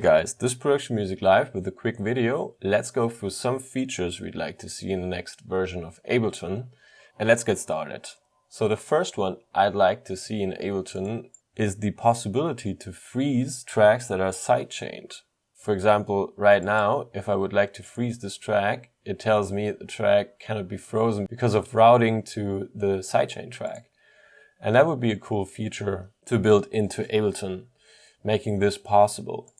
guys, this Production Music Live with a quick video. Let's go through some features we'd like to see in the next version of Ableton, and let's get started. So the first one I'd like to see in Ableton is the possibility to freeze tracks that are sidechained. For example, right now, if I would like to freeze this track, it tells me the track cannot be frozen because of routing to the sidechain track. And that would be a cool feature to build into Ableton, making this possible.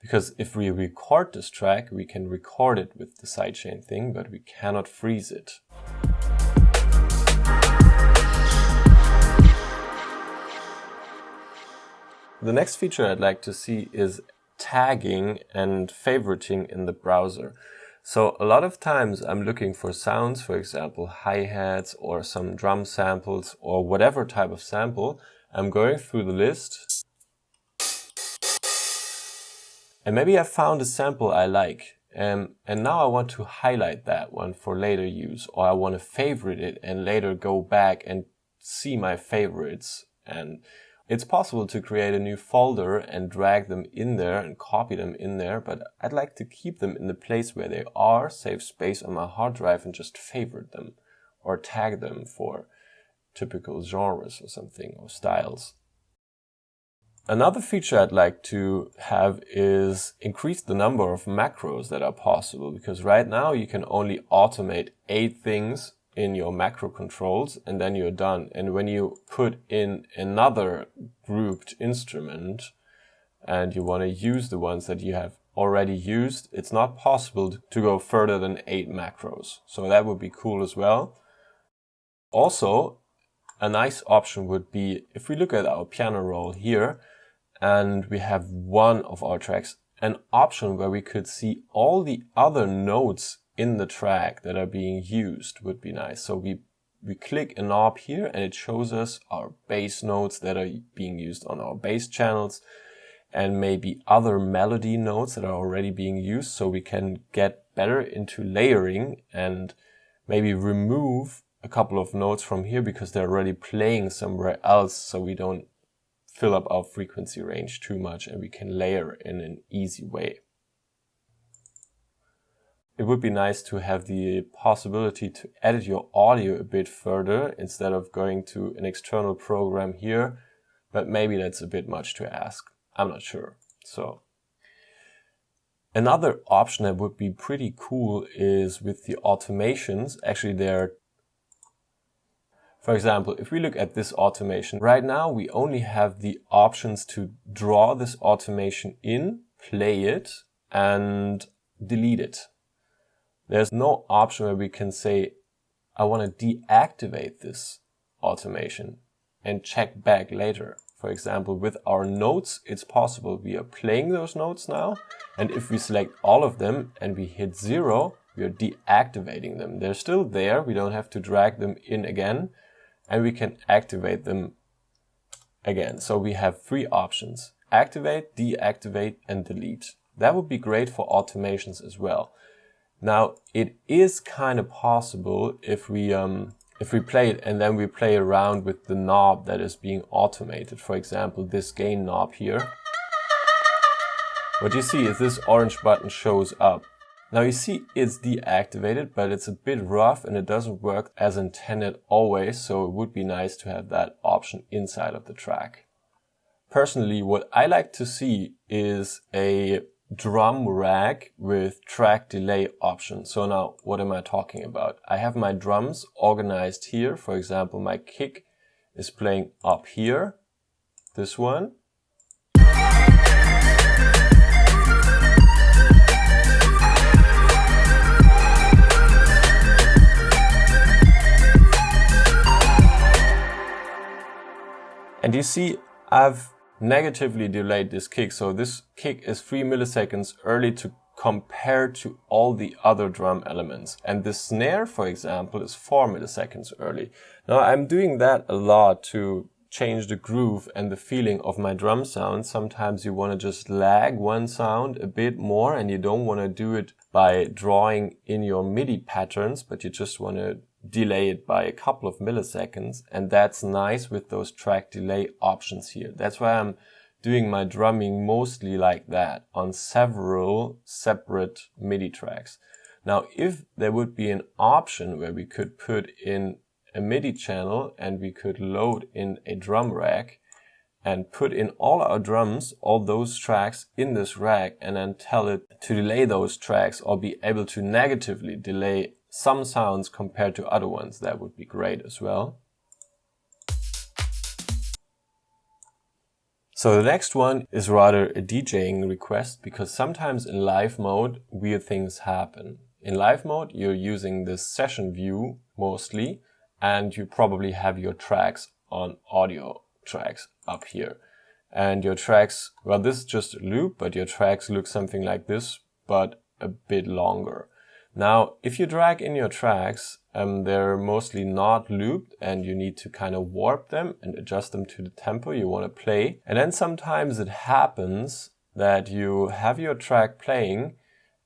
Because if we record this track, we can record it with the sidechain thing, but we cannot freeze it. The next feature I'd like to see is tagging and favoriting in the browser. So a lot of times I'm looking for sounds, for example, hi-hats or some drum samples or whatever type of sample. I'm going through the list and maybe I found a sample I like. And now I want to highlight that one for later use, or I want to favorite it and later go back and see my favorites. And it's possible to create a new folder and drag them in there and copy them in there, but I'd like to keep them in the place where they are, save space on my hard drive and just favorite them or tag them for typical genres or something, or styles. Another feature I'd like to have is increase the number of macros that are possible, because right now you can only automate 8 things in your macro controls and then you're done. And when you put in another grouped instrument and you want to use the ones that you have already used, it's not possible to go further than 8 macros. So that would be cool as well. Also, a nice option would be if we look at our piano roll here and we have one of our tracks, an option where we could see all the other notes in the track that are being used would be nice. So we click a knob here and it shows us our bass notes that are being used on our bass channels and maybe other melody notes that are already being used, so we can get better into layering and maybe remove a couple of notes from here because they're already playing somewhere else, so we don't fill up our frequency range too much and we can layer in an easy way. It would be nice to have the possibility to edit your audio a bit further instead of going to an external program here, but maybe that's a bit much to ask. I'm not sure. So another option that would be pretty cool is with the automations. Actually, for example, if we look at this automation, right now we only have the options to draw this automation in, play it, and delete it. There's no option where we can say, I want to deactivate this automation and check back later. For example, with our notes, it's possible. We are playing those notes now, and if we select all of them and we hit 0, we are deactivating them. They're still there. We don't have to drag them in again, and we can activate them again. So we have 3 options: activate, deactivate, and delete. That would be great for automations as well. Now, it is kind of possible if we play it and then we play around with the knob that is being automated. For example, this gain knob here. What you see is this orange button shows up. Now you see it's deactivated, but it's a bit rough and it doesn't work as intended always, so it would be nice to have that option inside of the track. Personally, what I like to see is a drum rack with track delay option. So now what am I talking about? I have my drums organized here. For example, my kick is playing up here, this one. And you see I've negatively delayed this kick, so this kick is 3 milliseconds early to compare to all the other drum elements. And the snare, for example, is 4 milliseconds early. Now I'm doing that a lot to change the groove and the feeling of my drum sound. Sometimes you want to just lag one sound a bit more and you don't want to do it by drawing in your MIDI patterns, but you just want to delay it by a couple of milliseconds, and that's nice with those track delay options here. That's why I'm doing my drumming mostly like that on several separate MIDI tracks. Now, if there would be an option where we could put in a MIDI channel and we could load in a drum rack and put in all our drums, all those tracks in this rack, and then tell it to delay those tracks or be able to negatively delay some sounds compared to other ones, that would be great as well. So the next one is rather a DJing request, because sometimes in live mode weird things happen. In live mode you're using this session view mostly, and you probably have your tracks on audio tracks up here. And your tracks, well, this is just a loop, but your tracks look something like this, but a bit longer. Now, if you drag in your tracks, they're mostly not looped, and you need to kind of warp them and adjust them to the tempo you want to play. And then sometimes it happens that you have your track playing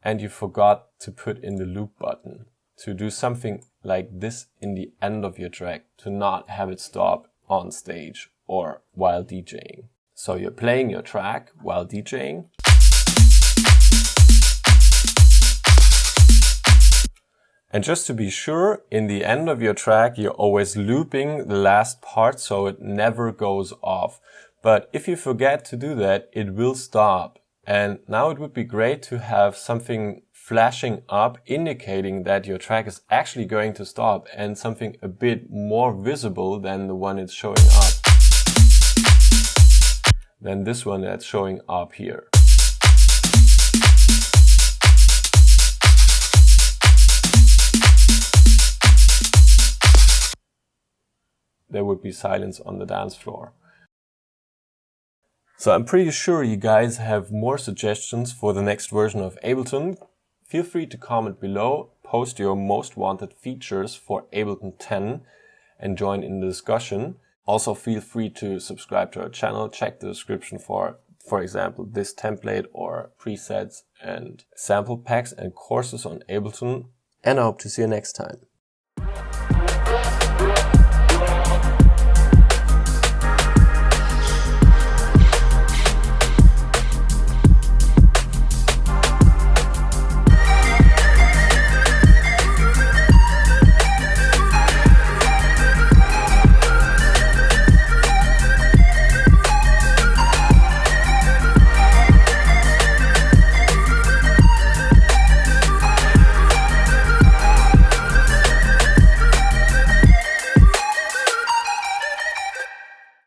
and you forgot to put in the loop button, to do something like this in the end of your track, to not have it stop on stage or while DJing. So you're playing your track while DJing. And just to be sure, in the end of your track, you're always looping the last part so it never goes off. But if you forget to do that, it will stop. And now it would be great to have something flashing up indicating that your track is actually going to stop, and something a bit more visible than the one it's showing up. Than this one that's showing up here. There would be silence on the dance floor. So I'm pretty sure you guys have more suggestions for the next version of Ableton. Feel free to comment below, post your most wanted features for Ableton 10 and join in the discussion. Also feel free to subscribe to our channel, check the description for example, this template or presets and sample packs and courses on Ableton. And I hope to see you next time.